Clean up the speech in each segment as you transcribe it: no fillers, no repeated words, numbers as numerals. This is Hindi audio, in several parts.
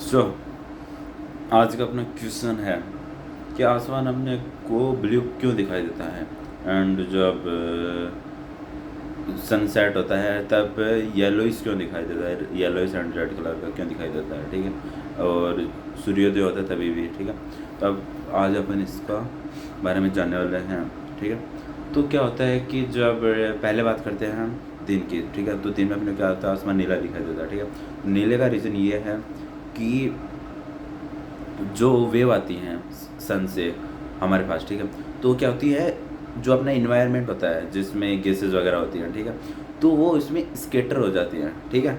सो आज का अपना क्वेश्चन है कि आसमान अपने को ब्लू क्यों दिखाई देता है। एंड जब सनसेट होता है तब येलोइश क्यों दिखाई देता है, येलोइश एंड रेड कलर का क्यों दिखाई देता है, ठीक है। और सूर्योदय होता है तभी भी, ठीक है। तब आज अपन इसका बारे में जानने वाले हैं, ठीक है। तो क्या होता है कि जब पहले बात करते हैं हम दिन की, ठीक है। तो दिन में अपने क्या होता है, आसमान नीला दिखाई देता है, ठीक है। नीले का रीज़न ये है कि जो वेव आती हैं सन से हमारे पास, ठीक है। तो क्या होती है, जो अपना इन्वायरमेंट होता है जिसमें गैसेस वगैरह होती हैं, ठीक है। तो वो इसमें स्केटर हो जाती हैं, ठीक है।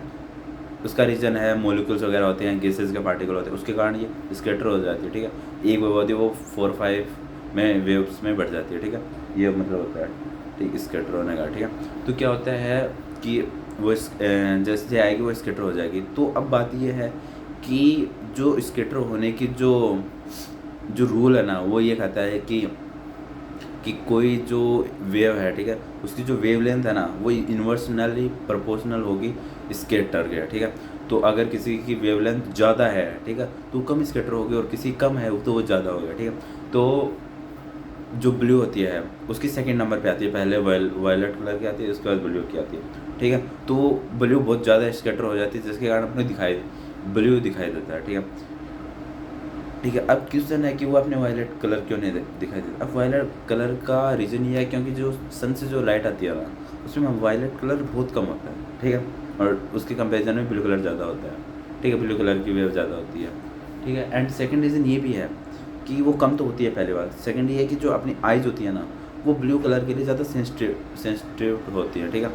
उसका रीज़न है मोलिकुल्स वगैरह होते हैं, गैसेस के पार्टिकल होते हैं, उसके कारण ये स्केटर हो जाती है, ठीक है। एक वेव होती है वो 4-5 में वेव्स में बढ़ जाती है, ठीक है। ये मतलब होता है, ठीक, स्केटर होने का, ठीक है। तो क्या होता है कि वो जैसे आएगी वो स्केटर हो जाएगी। तो अब बात ये है कि जो स्केटर होने की जो जो रूल है ना, वो ये कहता है कि कोई जो वेव है, ठीक है, उसकी जो वेवलेंथ है ना वो इन्वर्सनली प्रोपोर्शनल होगी स्केटर के, ठीक है। तो अगर किसी की वेवलेंथ ज़्यादा है, ठीक है, तो कम स्केटर होगी, और किसी कम है तो वो ज़्यादा होगा, ठीक है। तो जो ब्लू होती है उसकी सेकंड नंबर पे आती है, पहले वायलेट कलर की आती है, उसके बाद ब्लू की आती है, ठीक है। तो ब्लू बहुत ज़्यादा स्केटर हो जाती है जिसके कारण अपने ब्लू दिखाई देता है, ठीक है। ठीक है, अब क्वेश्चन है कि वो अपने वायलेट कलर क्यों नहीं दिखाई देता। अब वायलेट कलर का रीज़न ये है क्योंकि जो सन से जो लाइट आती है ना, उसमें वायलेट कलर बहुत कम होता है, ठीक है। और उसके कंपेरिजन में ब्लू कलर ज़्यादा होता है, ठीक है। ब्लू कलर की वेव ज़्यादा होती है, ठीक है। एंड सेकंड रीज़न ये भी है कि वो कम तो होती है, पहली बात। सेकंड ये है कि जो अपनी आइज़ होती है ना, वो ब्लू कलर के लिए ज़्यादा सेंसिटिव होती है, ठीक है,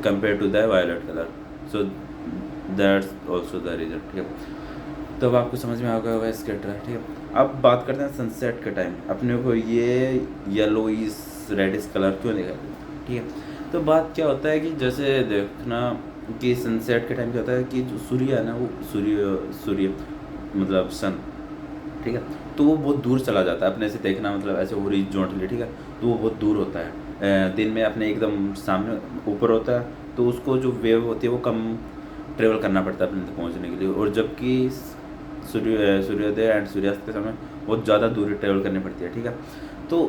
compare to the violet colour. So that's also the reason, ठीक है। तो अब आपको समझ में आ गया होगा स्केटर है, ठीक है। अब बात करते हैं सनसेट के टाइम अपने को ये येलोइश रेडिश कलर क्यों दिखाई देता है, ठीक है। तो बात क्या होता है कि जैसे देखना कि सनसेट के टाइम क्या होता है कि जो सूर्य है ना, वो सूर्य मतलब सन, ठीक है। तो वो बहुत दूर चला जाता है अपने से देखना, मतलब ऐसे हॉरिजॉन्टली, ठीक है। तो वो बहुत दूर होता है, दिन में अपने एकदम सामने ऊपर होता है, तो उसको जो वेव होती है वो कम ट्रेवल करना पड़ता है अपने तक पहुंचने के लिए। और जबकि सूर्योदय एंड सूर्यास्त के समय बहुत ज़्यादा दूरी ट्रेवल करनी पड़ती है, ठीक है। तो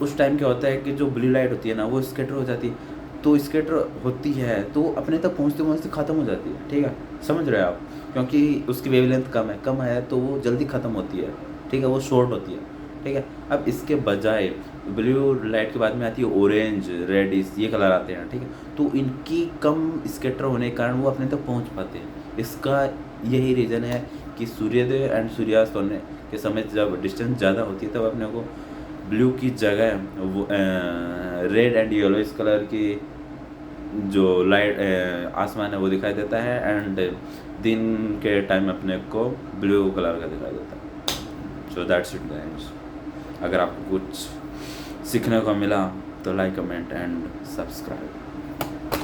उस टाइम क्या होता है कि जो ब्लू लाइट होती है ना वो स्कैटर हो जाती है। तो स्कैटर होती है तो अपने तक पहुंचते पहुंचते ख़त्म हो जाती है, ठीक है। समझ रहे हैं आप, क्योंकि उसकी वेवलेंथ कम है तो वो जल्दी ख़त्म होती है, ठीक है, वो शॉर्ट होती है, ठीक है। अब इसके बजाय ब्लू लाइट के बाद में आती है ऑरेंज रेडिश, ये कलर आते हैं, ठीक है। तो इनकी कम स्कैटर होने के कारण वो अपने तक पहुंच पाते हैं। इसका यही रीज़न है कि सूर्योदय एंड सूर्यास्त होने के समय जब डिस्टेंस ज़्यादा होती है तब अपने को ब्लू की जगह वो रेड एंड येलोइश कलर की जो लाइट आसमान है वो दिखाई देता है। एंड दिन के टाइम अपने को ब्लू कलर का दिखाई देता है। So that's it guys. अगर आपको कुछ सीखने को मिला तो लाइक, कमेंट एंड सब्सक्राइब।